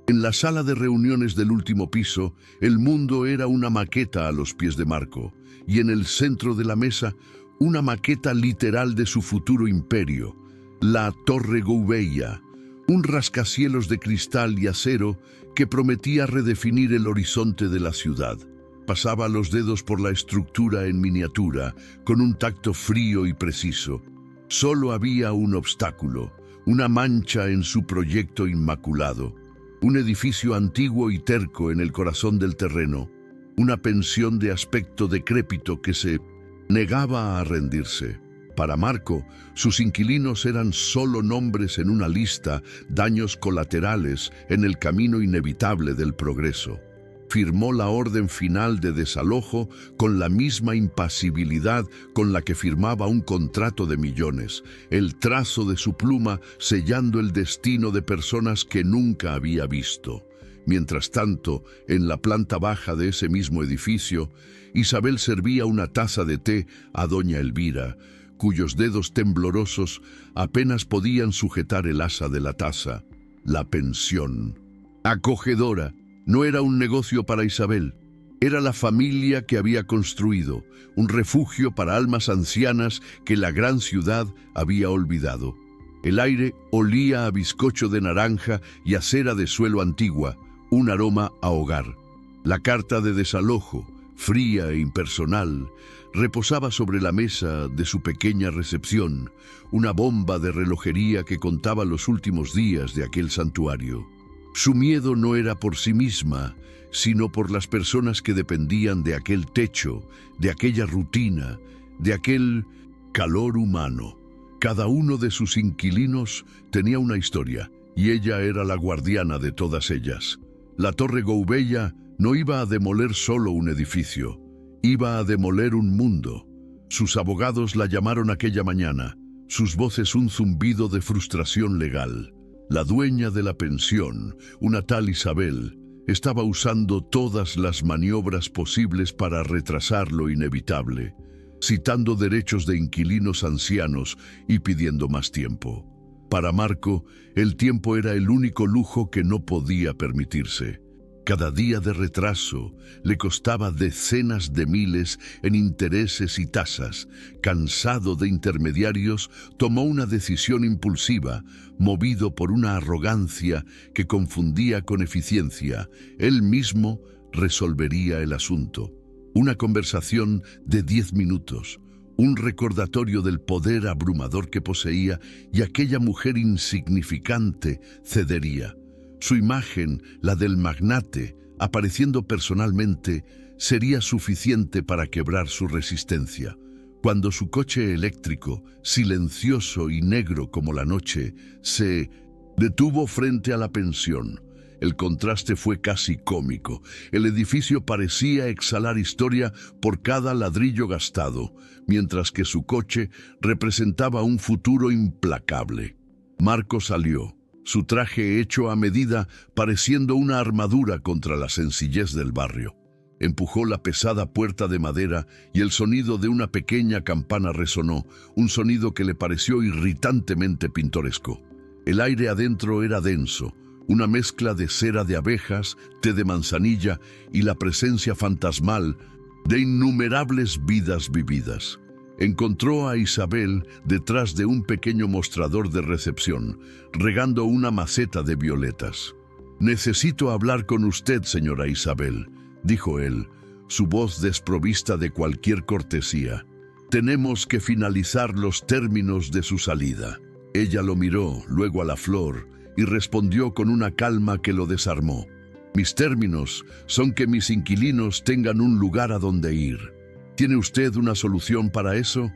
En la sala de reuniones del último piso, el mundo era una maqueta a los pies de Marco, y en el centro de la mesa, una maqueta literal de su futuro imperio, la Torre Gouveia, un rascacielos de cristal y acero que prometía redefinir el horizonte de la ciudad. Pasaba los dedos por la estructura en miniatura, con un tacto frío y preciso. Solo había un obstáculo, una mancha en su proyecto inmaculado. Un edificio antiguo y terco en el corazón del terreno, una pensión de aspecto decrépito que se negaba a rendirse. Para Marco, sus inquilinos eran solo nombres en una lista, daños colaterales en el camino inevitable del progreso. Firmó la orden final de desalojo con la misma impasibilidad con la que firmaba un contrato de millones, el trazo de su pluma sellando el destino de personas que nunca había visto. Mientras tanto, en la planta baja de ese mismo edificio, Isabel servía una taza de té a doña Elvira, cuyos dedos temblorosos apenas podían sujetar el asa de la taza. La pensión. Acogedora. No era un negocio para Isabel, era la familia que había construido, un refugio para almas ancianas que la gran ciudad había olvidado. El aire olía a bizcocho de naranja y a cera de suelo antigua, un aroma a hogar. La carta de desalojo, fría e impersonal, reposaba sobre la mesa de su pequeña recepción, una bomba de relojería que contaba los últimos días de aquel santuario. Su miedo no era por sí misma, sino por las personas que dependían de aquel techo, de aquella rutina, de aquel calor humano. Cada uno de sus inquilinos tenía una historia, y ella era la guardiana de todas ellas. La Torre Gouveia no iba a demoler solo un edificio, iba a demoler un mundo. Sus abogados la llamaron aquella mañana, sus voces un zumbido de frustración legal. La dueña de la pensión, una tal Isabel, estaba usando todas las maniobras posibles para retrasar lo inevitable, citando derechos de inquilinos ancianos y pidiendo más tiempo. Para Marco, el tiempo era el único lujo que no podía permitirse. Cada día de retraso le costaba decenas de miles en intereses y tasas. Cansado de intermediarios, tomó una decisión impulsiva, movido por una arrogancia que confundía con eficiencia. Él mismo resolvería el asunto. Una conversación de 10 minutos, un recordatorio del poder abrumador que poseía, y aquella mujer insignificante cedería. Su imagen, la del magnate, apareciendo personalmente, sería suficiente para quebrar su resistencia. Cuando su coche eléctrico, silencioso y negro como la noche, se detuvo frente a la pensión, el contraste fue casi cómico. El edificio parecía exhalar historia por cada ladrillo gastado, mientras que su coche representaba un futuro implacable. Marco salió, su traje hecho a medida pareciendo una armadura contra la sencillez del barrio. Empujó la pesada puerta de madera y el sonido de una pequeña campana resonó, un sonido que le pareció irritantemente pintoresco. El aire adentro era denso, una mezcla de cera de abejas, té de manzanilla y la presencia fantasmal de innumerables vidas vividas. Encontró a Isabel detrás de un pequeño mostrador de recepción, regando una maceta de violetas. «Necesito hablar con usted, señora Isabel», dijo él, su voz desprovista de cualquier cortesía. «Tenemos que finalizar los términos de su salida». Ella lo miró, luego a la flor, y respondió con una calma que lo desarmó. «Mis términos son que mis inquilinos tengan un lugar a donde ir. ¿Tiene usted una solución para eso?»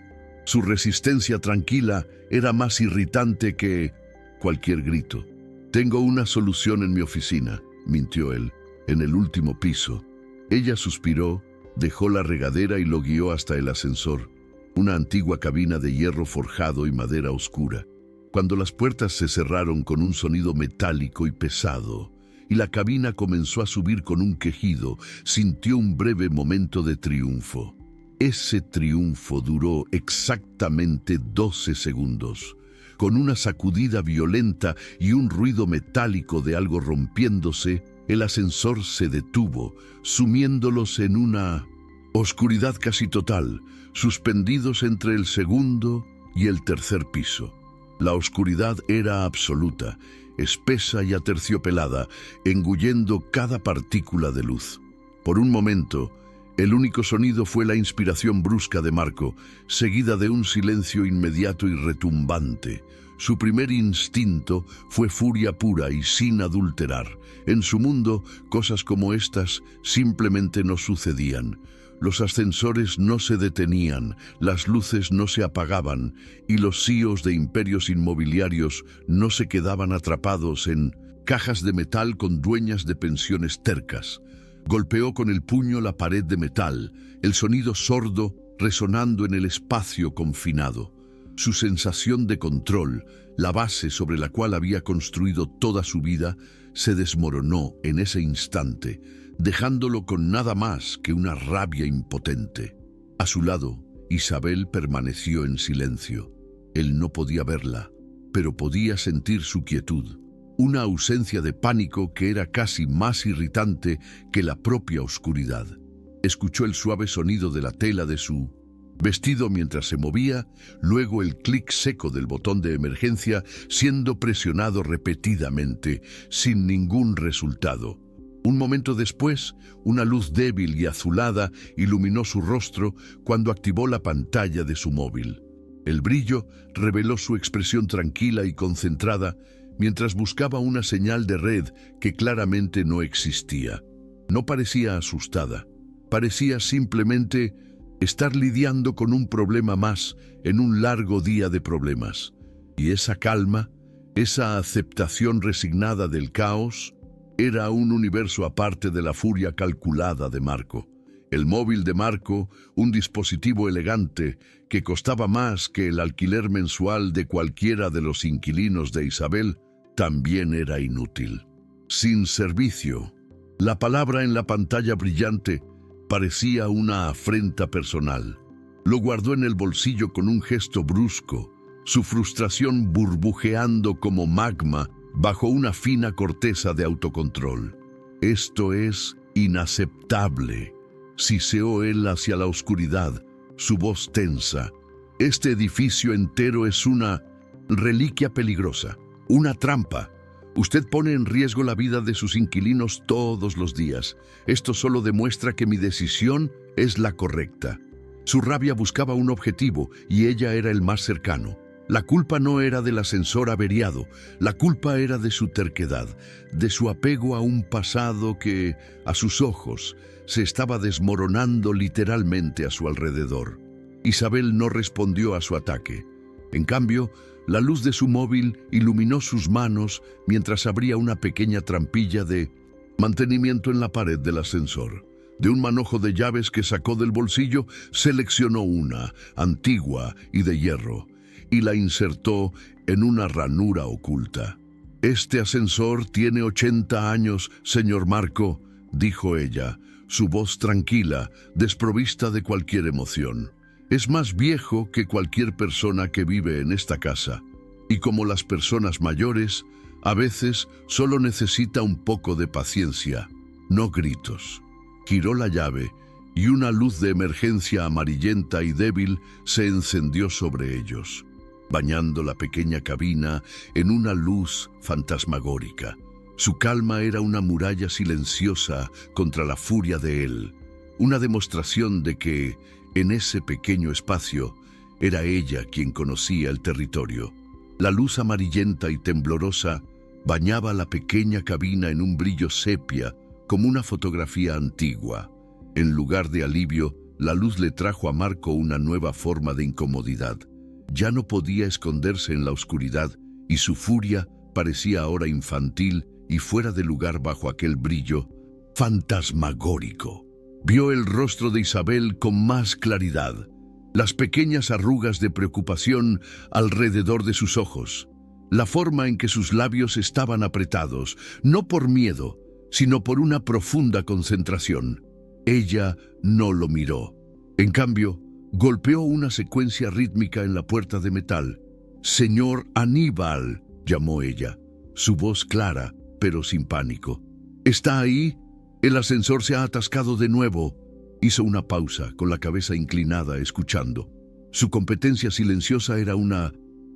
Su resistencia tranquila era más irritante que cualquier grito. «Tengo una solución en mi oficina», mintió él, «en el último piso». Ella suspiró, dejó la regadera y lo guió hasta el ascensor, una antigua cabina de hierro forjado y madera oscura. Cuando las puertas se cerraron con un sonido metálico y pesado, y la cabina comenzó a subir con un quejido, sintió un breve momento de triunfo. Ese triunfo duró exactamente 12 segundos. con una sacudida violenta y un ruido metálico de algo rompiéndose, el ascensor se detuvo, sumiéndolos en una oscuridad casi total, suspendidos entre el segundo y el tercer piso. La oscuridad era absoluta, espesa y aterciopelada, engullendo cada partícula de luz. Por un momento, el único sonido fue la inspiración brusca de Marco, seguida de un silencio inmediato y retumbante. Su primer instinto fue furia pura y sin adulterar. En su mundo, cosas como estas simplemente no sucedían. Los ascensores no se detenían, las luces no se apagaban y los CEOs de imperios inmobiliarios no se quedaban atrapados en cajas de metal con dueñas de pensiones tercas. Golpeó con el puño la pared de metal, el sonido sordo resonando en el espacio confinado. Su sensación de control, la base sobre la cual había construido toda su vida, se desmoronó en ese instante, dejándolo con nada más que una rabia impotente. A su lado, Isabel permaneció en silencio. Él no podía verla, pero podía sentir su quietud, una ausencia de pánico que era casi más irritante que la propia oscuridad. Escuchó el suave sonido de la tela de su vestido mientras se movía, luego el clic seco del botón de emergencia siendo presionado repetidamente, sin ningún resultado. Un momento después, una luz débil y azulada iluminó su rostro cuando activó la pantalla de su móvil. El brillo reveló su expresión tranquila y concentrada mientras buscaba una señal de red que claramente no existía. No parecía asustada, parecía simplemente estar lidiando con un problema más en un largo día de problemas. Y esa calma, esa aceptación resignada del caos, era un universo aparte de la furia calculada de Marco. El móvil de Marco, un dispositivo elegante que costaba más que el alquiler mensual de cualquiera de los inquilinos de Isabel, también era inútil. Sin servicio. La palabra en la pantalla brillante parecía una afrenta personal. Lo guardó en el bolsillo con un gesto brusco, su frustración burbujeando como magma bajo una fina corteza de autocontrol. «Esto es inaceptable», siseó él hacia la oscuridad, su voz tensa. «Este edificio entero es una reliquia peligrosa, una trampa. Usted pone en riesgo la vida de sus inquilinos todos los días. Esto solo demuestra que mi decisión es la correcta». Su rabia buscaba un objetivo y ella era el más cercano. La culpa no era del ascensor averiado, la culpa era de su terquedad, de su apego a un pasado que, a sus ojos, se estaba desmoronando literalmente a su alrededor. Isabel no respondió a su ataque. En cambio, la luz de su móvil iluminó sus manos mientras abría una pequeña trampilla de mantenimiento en la pared del ascensor. De un manojo de llaves que sacó del bolsillo, seleccionó una, antigua y de hierro, y la insertó en una ranura oculta. «Este ascensor tiene 80 años, señor Marco», dijo ella, su voz tranquila, desprovista de cualquier emoción. «Es más viejo que cualquier persona que vive en esta casa, y como las personas mayores, a veces solo necesita un poco de paciencia, no gritos». Giró la llave y una luz de emergencia amarillenta y débil se encendió sobre ellos, bañando la pequeña cabina en una luz fantasmagórica. Su calma era una muralla silenciosa contra la furia de él, una demostración de que, en ese pequeño espacio, era ella quien conocía el territorio. La luz amarillenta y temblorosa bañaba la pequeña cabina en un brillo sepia, como una fotografía antigua. En lugar de alivio, la luz le trajo a Marco una nueva forma de incomodidad. Ya no podía esconderse en la oscuridad y su furia parecía ahora infantil y fuera de lugar bajo aquel brillo fantasmagórico. Vio el rostro de Isabel con más claridad, las pequeñas arrugas de preocupación alrededor de sus ojos, la forma en que sus labios estaban apretados, no por miedo, sino por una profunda concentración. Ella no lo miró. En cambio, golpeó una secuencia rítmica en la puerta de metal. «Señor Aníbal», llamó ella, su voz clara, pero sin pánico. «¿Está ahí? El ascensor se ha atascado de nuevo». Hizo una pausa, con la cabeza inclinada, escuchando. Su competencia silenciosa era una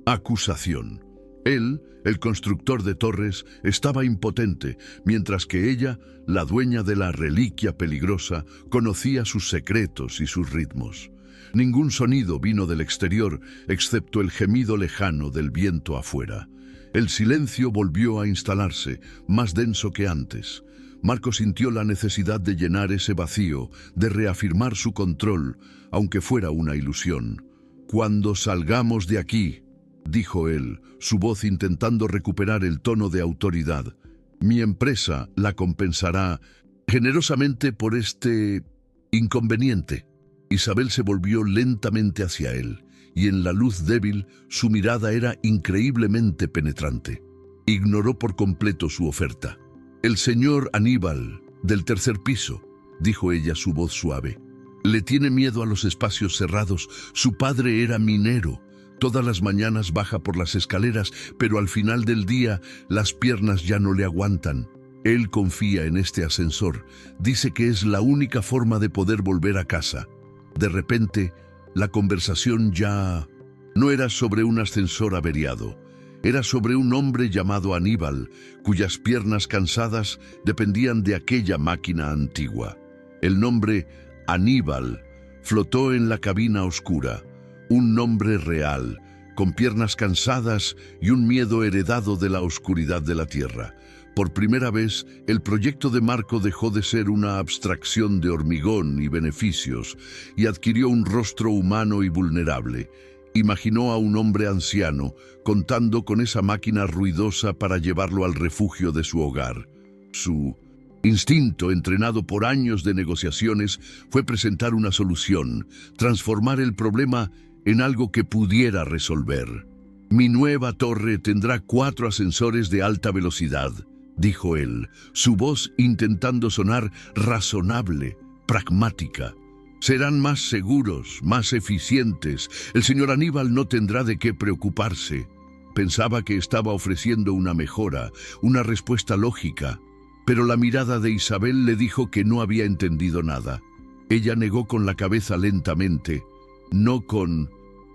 acusación. Él, el constructor de torres, estaba impotente, mientras que ella, la dueña de la reliquia peligrosa, conocía sus secretos y sus ritmos. Ningún sonido vino del exterior, excepto el gemido lejano del viento afuera. El silencio volvió a instalarse, más denso que antes. Marco sintió la necesidad de llenar ese vacío, de reafirmar su control, aunque fuera una ilusión. «Cuando salgamos de aquí», dijo él, su voz intentando recuperar el tono de autoridad, «mi empresa la compensará generosamente por este inconveniente». Isabel se volvió lentamente hacia él, y en la luz débil su mirada era increíblemente penetrante. Ignoró por completo su oferta. «El señor Aníbal, del tercer piso», dijo ella, su voz suave. «Le tiene miedo a los espacios cerrados. Su padre era minero. Todas las mañanas baja por las escaleras, pero al final del día las piernas ya no le aguantan. Él confía en este ascensor. Dice que es la única forma de poder volver a casa». De repente, la conversación ya no era sobre un ascensor averiado. Era sobre un hombre llamado Aníbal, cuyas piernas cansadas dependían de aquella máquina antigua. El nombre Aníbal flotó en la cabina oscura, un nombre real, con piernas cansadas y un miedo heredado de la oscuridad de la tierra. Por primera vez, el proyecto de Marco dejó de ser una abstracción de hormigón y beneficios y adquirió un rostro humano y vulnerable. Imaginó a un hombre anciano, contando con esa máquina ruidosa para llevarlo al refugio de su hogar. Su instinto, entrenado por años de negociaciones, fue presentar una solución, transformar el problema en algo que pudiera resolver. «Mi nueva torre tendrá 4 ascensores de alta velocidad», dijo él, su voz intentando sonar razonable, pragmática. «Serán más seguros, más eficientes. El señor Aníbal no tendrá de qué preocuparse». Pensaba que estaba ofreciendo una mejora, una respuesta lógica, pero la mirada de Isabel le dijo que no había entendido nada. Ella negó con la cabeza lentamente, no con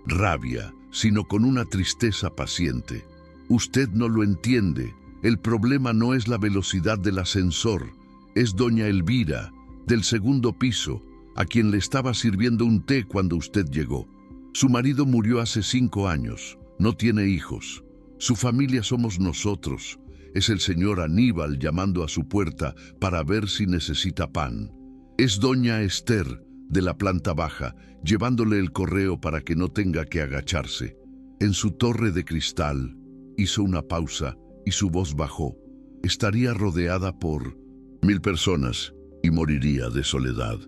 rabia, sino con una tristeza paciente. «Usted no lo entiende. El problema no es la velocidad del ascensor, es doña Elvira, del segundo piso, a quien le estaba sirviendo un té cuando usted llegó. Su marido murió hace 5 años, no tiene hijos. Su familia somos nosotros. Es el señor Aníbal llamando a su puerta para ver si necesita pan. Es doña Esther, de la planta baja, llevándole el correo para que no tenga que agacharse. En su torre de cristal», hizo una pausa, y su voz bajó, «estaría rodeada por 1000 personas y moriría de soledad.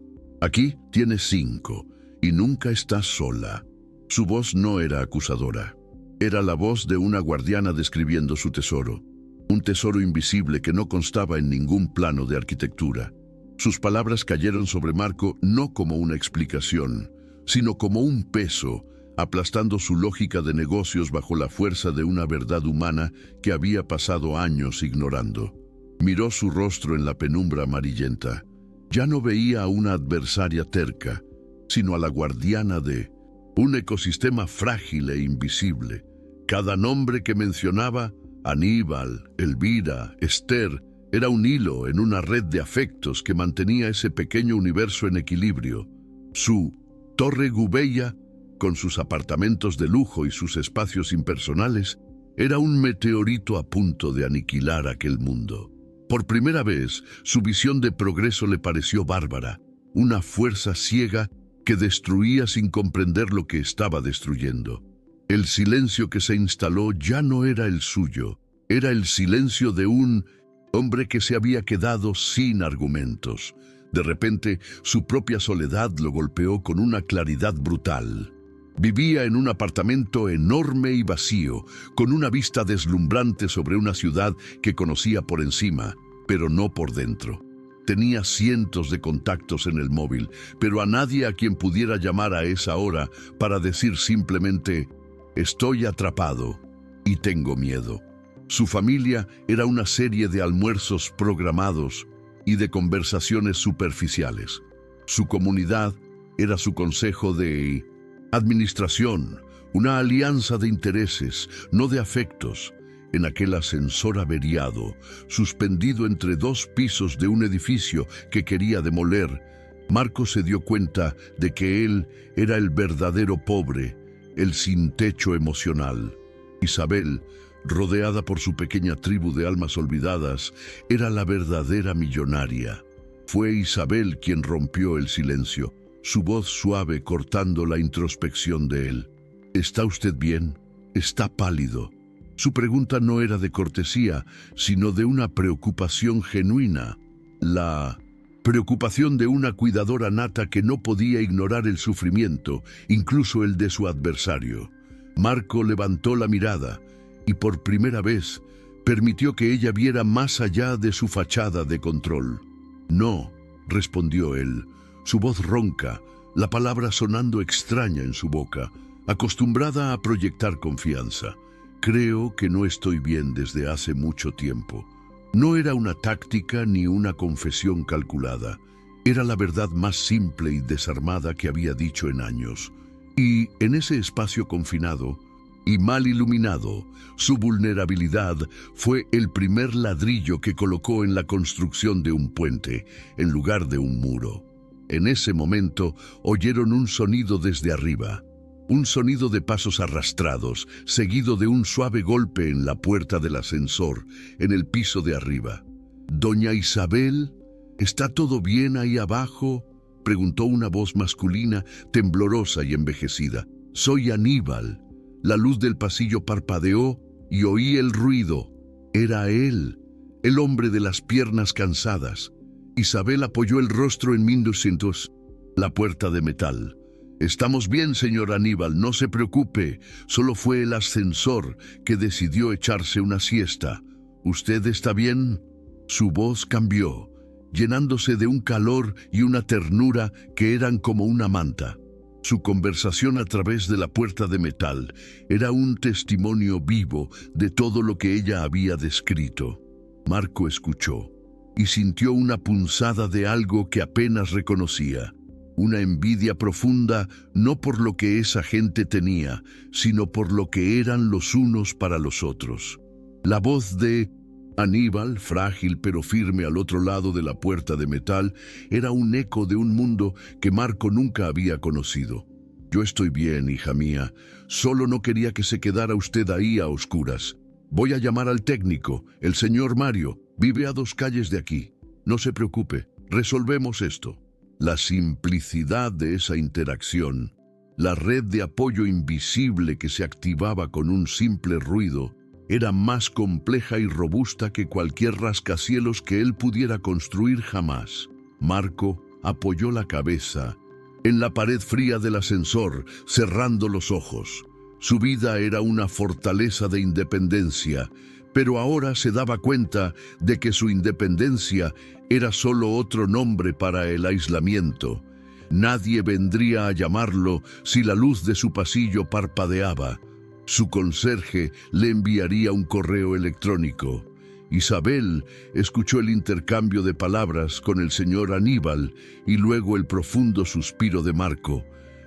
Aquí tienes 5 y nunca estás sola». Su voz no era acusadora. Era la voz de una guardiana describiendo su tesoro, un tesoro invisible que no constaba en ningún plano de arquitectura. Sus palabras cayeron sobre Marco no como una explicación, sino como un peso, aplastando su lógica de negocios bajo la fuerza de una verdad humana que había pasado años ignorando. Miró su rostro en la penumbra amarillenta. Ya no veía a una adversaria terca, sino a la guardiana de un ecosistema frágil e invisible. Cada nombre que mencionaba, Aníbal, Elvira, Esther, era un hilo en una red de afectos que mantenía ese pequeño universo en equilibrio. Su Torre Gouveia, con sus apartamentos de lujo y sus espacios impersonales, era un meteorito a punto de aniquilar aquel mundo. Por primera vez, su visión de progreso le pareció bárbara, una fuerza ciega que destruía sin comprender lo que estaba destruyendo. El silencio que se instaló ya no era el suyo, era el silencio de un hombre que se había quedado sin argumentos. De repente, su propia soledad lo golpeó con una claridad brutal. Vivía en un apartamento enorme y vacío, con una vista deslumbrante sobre una ciudad que conocía por encima, pero no por dentro. Tenía cientos de contactos en el móvil, pero a nadie a quien pudiera llamar a esa hora para decir simplemente: Estoy atrapado y tengo miedo. Su familia era una serie de almuerzos programados y de conversaciones superficiales. Su comunidad era su consejo de administración, una alianza de intereses, no de afectos. En aquel ascensor averiado, suspendido entre dos pisos de un edificio que quería demoler, Marco se dio cuenta de que él era el verdadero pobre, el sin techo emocional. Isabel, rodeada por su pequeña tribu de almas olvidadas, era la verdadera millonaria. Fue Isabel quien rompió el silencio, su voz suave cortando la introspección de él. ¿Está usted bien? Está pálido. Su pregunta no era de cortesía, sino de una preocupación genuina. La preocupación de una cuidadora nata que no podía ignorar el sufrimiento, incluso el de su adversario. Marco levantó la mirada y por primera vez permitió que ella viera más allá de su fachada de control. No, respondió él, su voz ronca, la palabra sonando extraña en su boca, acostumbrada a proyectar confianza. Creo que no estoy bien desde hace mucho tiempo. No era una táctica ni una confesión calculada. Era la verdad más simple y desarmada que había dicho en años. Y en ese espacio confinado y mal iluminado, su vulnerabilidad fue el primer ladrillo que colocó en la construcción de un puente, en lugar de un muro. En ese momento oyeron un sonido desde arriba. Un sonido de pasos arrastrados, seguido de un suave golpe en la puerta del ascensor, en el piso de arriba. «Doña Isabel, ¿está todo bien ahí abajo?», preguntó una voz masculina, temblorosa y envejecida. «Soy Aníbal». La luz del pasillo parpadeó y oí el ruido. Era él, el hombre de las piernas cansadas. Isabel apoyó el rostro en 1200, la puerta de metal. «Estamos bien, señor Aníbal, no se preocupe. Solo fue el ascensor que decidió echarse una siesta. ¿Usted está bien?». Su voz cambió, llenándose de un calor y una ternura que eran como una manta. Su conversación a través de la puerta de metal era un testimonio vivo de todo lo que ella había descrito. Marco escuchó y sintió una punzada de algo que apenas reconocía. Una envidia profunda, no por lo que esa gente tenía, sino por lo que eran los unos para los otros. La voz de Aníbal, frágil pero firme al otro lado de la puerta de metal, era un eco de un mundo que Marco nunca había conocido. «Yo estoy bien, hija mía. Solo no quería que se quedara usted ahí a oscuras. Voy a llamar al técnico, el señor Mario. Vive a 2 calles de aquí. No se preocupe, resolvemos esto». La simplicidad de esa interacción, la red de apoyo invisible que se activaba con un simple ruido, era más compleja y robusta que cualquier rascacielos que él pudiera construir jamás. Marco apoyó la cabeza en la pared fría del ascensor, cerrando los ojos. Su vida era una fortaleza de independencia, pero ahora se daba cuenta de que su independencia era solo otro nombre para el aislamiento. Nadie vendría a llamarlo si la luz de su pasillo parpadeaba. Su conserje le enviaría un correo electrónico. Isabel escuchó el intercambio de palabras con el señor Aníbal y luego el profundo suspiro de Marco.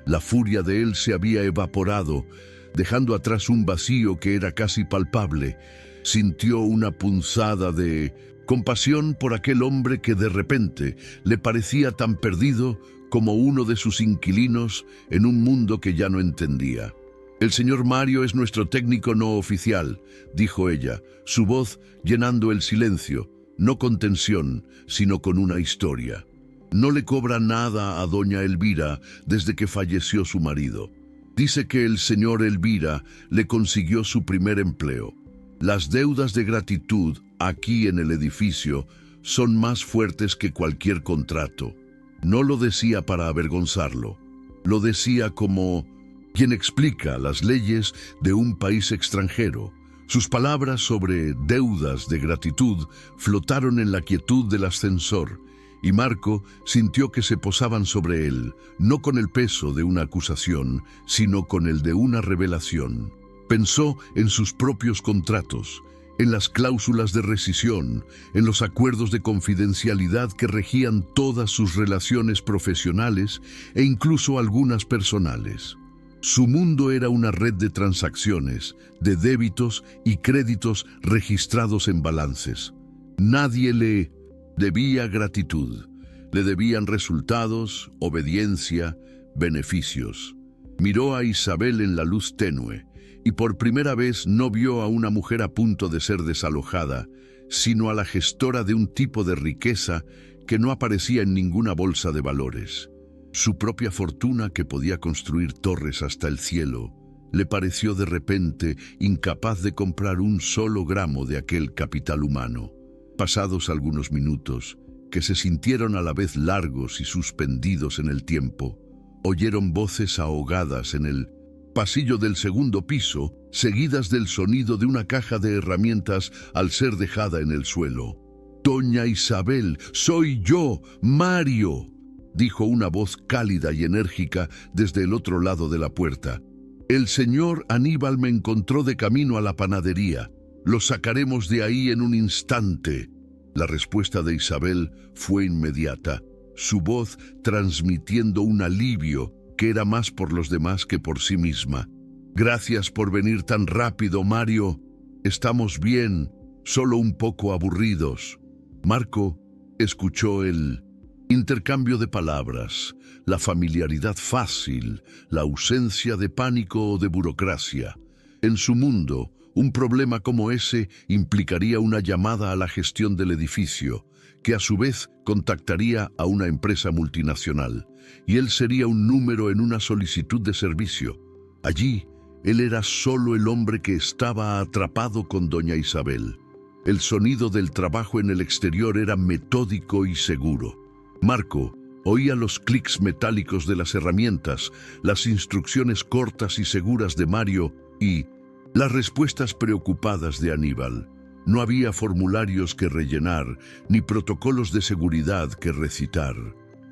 La furia de él se había evaporado, dejando atrás un vacío que era casi palpable. Sintió una punzada de compasión por aquel hombre que de repente le parecía tan perdido como uno de sus inquilinos en un mundo que ya no entendía. «El señor Mario es nuestro técnico no oficial», dijo ella, su voz llenando el silencio, no con tensión, sino con una historia. «No le cobra nada a doña Elvira desde que falleció su marido. Dice que el señor Elvira le consiguió su primer empleo. Las deudas de gratitud aquí en el edificio son más fuertes que cualquier contrato». No lo decía para avergonzarlo, lo decía como quien explica las leyes de un país extranjero. Sus palabras sobre deudas de gratitud flotaron en la quietud del ascensor, y Marco sintió que se posaban sobre él, no con el peso de una acusación, sino con el de una revelación. Pensó en sus propios contratos, en las cláusulas de rescisión, en los acuerdos de confidencialidad que regían todas sus relaciones profesionales e incluso algunas personales. Su mundo era una red de transacciones, de débitos y créditos registrados en balances. Nadie le debía gratitud, le debían resultados, obediencia, beneficios. Miró a Isabel en la luz tenue y por primera vez no vio a una mujer a punto de ser desalojada, sino a la gestora de un tipo de riqueza que no aparecía en ninguna bolsa de valores. Su propia fortuna, que podía construir torres hasta el cielo, le pareció de repente incapaz de comprar un solo gramo de aquel capital humano. Pasados algunos minutos, que se sintieron a la vez largos y suspendidos en el tiempo, oyeron voces ahogadas en el pasillo del segundo piso, seguidas del sonido de una caja de herramientas al ser dejada en el suelo. «Doña Isabel, soy yo, Mario», dijo una voz cálida y enérgica desde el otro lado de la puerta. «El señor Aníbal me encontró de camino a la panadería. Lo sacaremos de ahí en un instante». La respuesta de Isabel fue inmediata, su voz transmitiendo un alivio que era más por los demás que por sí misma. «Gracias por venir tan rápido, Mario. Estamos bien, solo un poco aburridos». Marco escuchó el intercambio de palabras, la familiaridad fácil, la ausencia de pánico o de burocracia. En su mundo, un problema como ese implicaría una llamada a la gestión del edificio, que a su vez contactaría a una empresa multinacional, y él sería un número en una solicitud de servicio. Allí, él era solo el hombre que estaba atrapado con doña Isabel. El sonido del trabajo en el exterior era metódico y seguro. Marco oía los clics metálicos de las herramientas, las instrucciones cortas y seguras de Mario y las respuestas preocupadas de Aníbal. No había formularios que rellenar, ni protocolos de seguridad que recitar.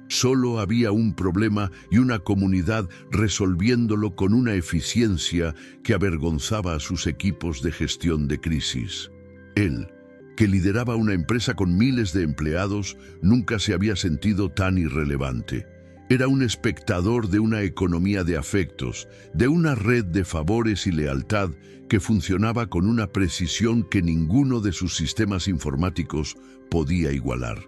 Solo había un problema y una comunidad resolviéndolo con una eficiencia que avergonzaba a sus equipos de gestión de crisis. Él, que lideraba una empresa con miles de empleados, nunca se había sentido tan irrelevante. Era un espectador de una economía de afectos, de una red de favores y lealtad que funcionaba con una precisión que ninguno de sus sistemas informáticos podía igualar.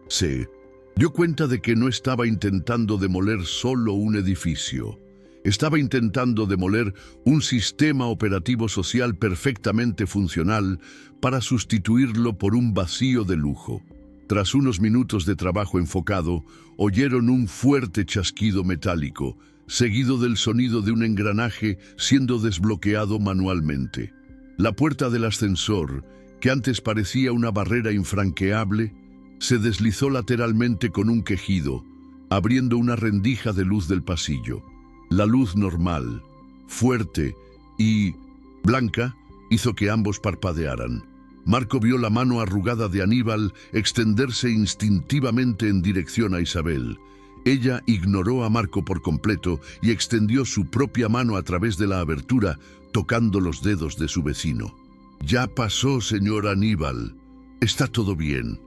Se dio cuenta de que no estaba intentando demoler solo un edificio. Estaba intentando demoler un sistema operativo social perfectamente funcional para sustituirlo por un vacío de lujo. Tras unos minutos de trabajo enfocado, oyeron un fuerte chasquido metálico, seguido del sonido de un engranaje siendo desbloqueado manualmente. La puerta del ascensor, que antes parecía una barrera infranqueable, se deslizó lateralmente con un quejido, abriendo una rendija de luz del pasillo. La luz normal, fuerte y blanca, hizo que ambos parpadearan. Marco vio la mano arrugada de Aníbal extenderse instintivamente en dirección a Isabel. Ella ignoró a Marco por completo y extendió su propia mano a través de la abertura, tocando los dedos de su vecino. «Ya pasó, señor Aníbal. Está todo bien»,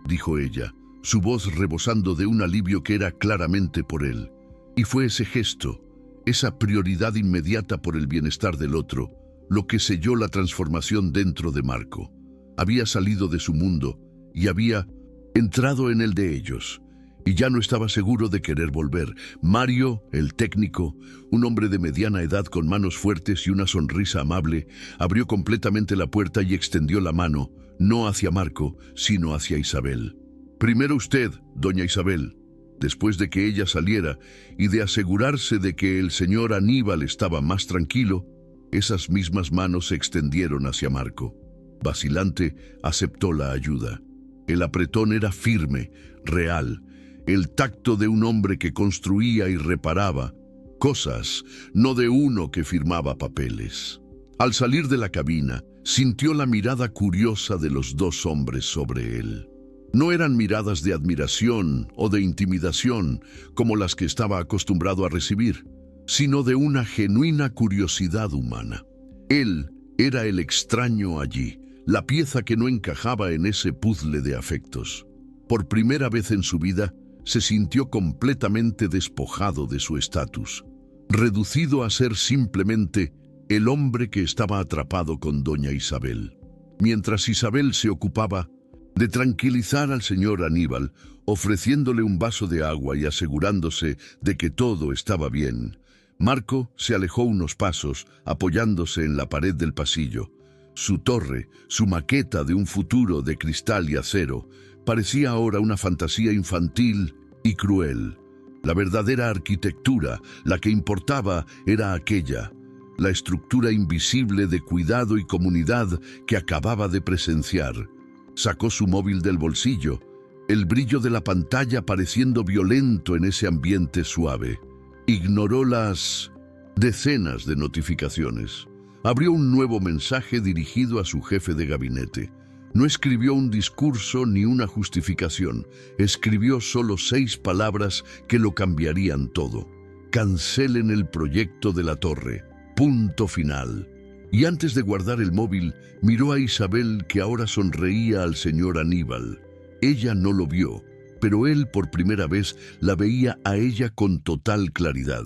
dijo ella, su voz rebosando de un alivio que era claramente por él. Y fue ese gesto, esa prioridad inmediata por el bienestar del otro, lo que selló la transformación dentro de Marco. Había salido de su mundo y había entrado en el de ellos, y ya no estaba seguro de querer volver. Mario, el técnico, un hombre de mediana edad con manos fuertes y una sonrisa amable, abrió completamente la puerta y extendió la mano, no hacia Marco, sino hacia Isabel. «Primero usted, doña Isabel». Después de que ella saliera y de asegurarse de que el señor Aníbal estaba más tranquilo, esas mismas manos se extendieron hacia Marco. Vacilante, aceptó la ayuda. El apretón era firme, real, el tacto de un hombre que construía y reparaba cosas, no de uno que firmaba papeles. Al salir de la cabina, sintió la mirada curiosa de los dos hombres sobre él. No eran miradas de admiración o de intimidación como las que estaba acostumbrado a recibir, sino de una genuina curiosidad humana. Él era el extraño allí, la pieza que no encajaba en ese puzzle de afectos. Por primera vez en su vida, se sintió completamente despojado de su estatus, reducido a ser simplemente el hombre que estaba atrapado con doña Isabel. Mientras Isabel se ocupaba de tranquilizar al señor Aníbal, ofreciéndole un vaso de agua y asegurándose de que todo estaba bien, Marco se alejó unos pasos, apoyándose en la pared del pasillo. Su torre, su maqueta de un futuro de cristal y acero, parecía ahora una fantasía infantil y cruel. La verdadera arquitectura, la que importaba, era aquella, la estructura invisible de cuidado y comunidad que acababa de presenciar. Sacó su móvil del bolsillo, el brillo de la pantalla pareciendo violento en ese ambiente suave. Ignoró las decenas de notificaciones. Abrió un nuevo mensaje dirigido a su jefe de gabinete. No escribió un discurso ni una justificación. Escribió solo 6 palabras que lo cambiarían todo. Cancelen el proyecto de la torre. Punto final. Y antes de guardar el móvil, miró a Isabel, que ahora sonreía al señor Aníbal. Ella no lo vio, pero él por primera vez la veía a ella con total claridad.